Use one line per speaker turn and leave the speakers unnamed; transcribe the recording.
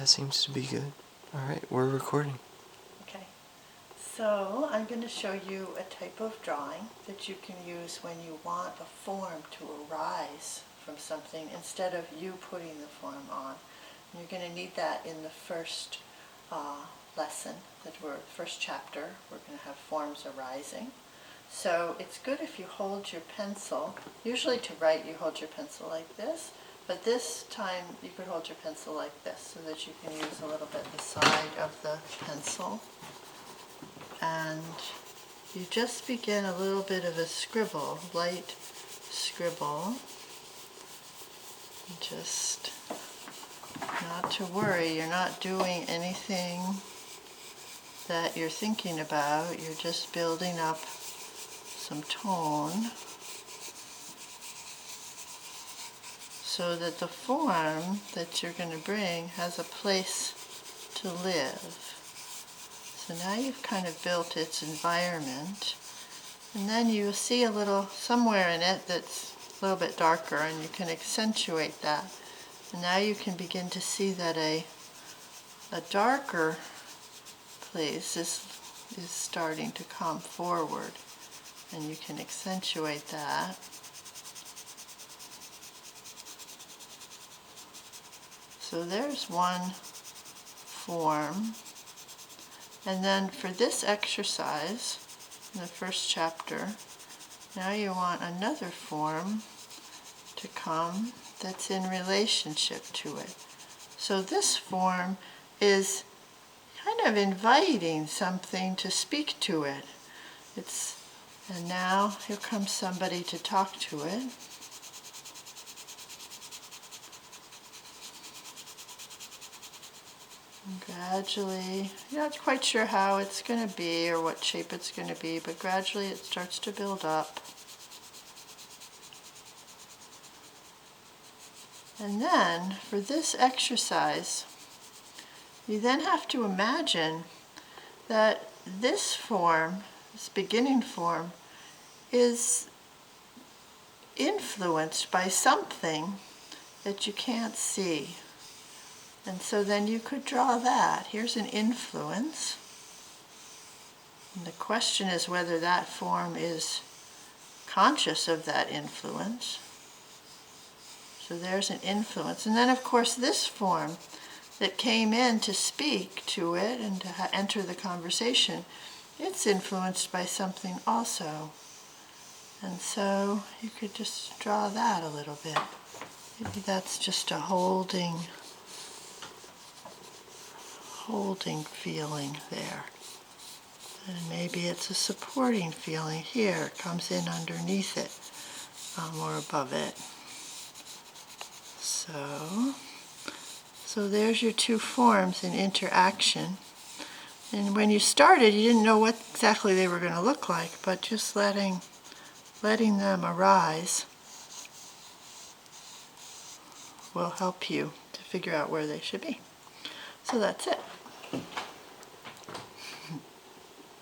that seems to be good. All right, we're recording.
Okay, so I'm going to show you a type of drawing that you can use when you want a form to arise from something instead of you putting the form on. And you're going to need that in the first lesson, first chapter. We're going to have forms arising. So it's good if you hold your pencil. Usually to write you hold your pencil like this, but this time you could hold your pencil like this so that you can use a little bit the side of the pencil. And you just begin a little bit of a scribble, light scribble. Just not to worry, you're not doing anything that you're thinking about, you're just building up some tone so that the form that you're going to bring has a place to live. So now you've kind of built its environment, and then you see a little somewhere in it that's a little bit darker, and you can accentuate that. And now you can begin to see that a darker place is starting to come forward, and you can accentuate that. So there's one form. And then for this exercise, in the first chapter, now you want another form to come that's in relationship to it. So this form is kind of inviting something to speak to it. And now here comes somebody to talk to it. And gradually, you're not quite sure how it's going to be or what shape it's going to be, but gradually it starts to build up. And then, for this exercise, you then have to imagine that this form, this beginning form, is influenced by something that you can't see. And so then you could draw that. Here's an influence. And the question is whether that form is conscious of that influence. So there's an influence. And then, of course, this form that came in to speak to it and to enter the conversation, it's influenced by something also. And so you could just draw that a little bit. Maybe that's just a holding feeling there. And maybe it's a supporting feeling here. It comes in underneath it or above it. So there's your two forms in interaction. And when you started, you didn't know what exactly they were going to look like, but just letting them arise will help you to figure out where they should be. So that's it.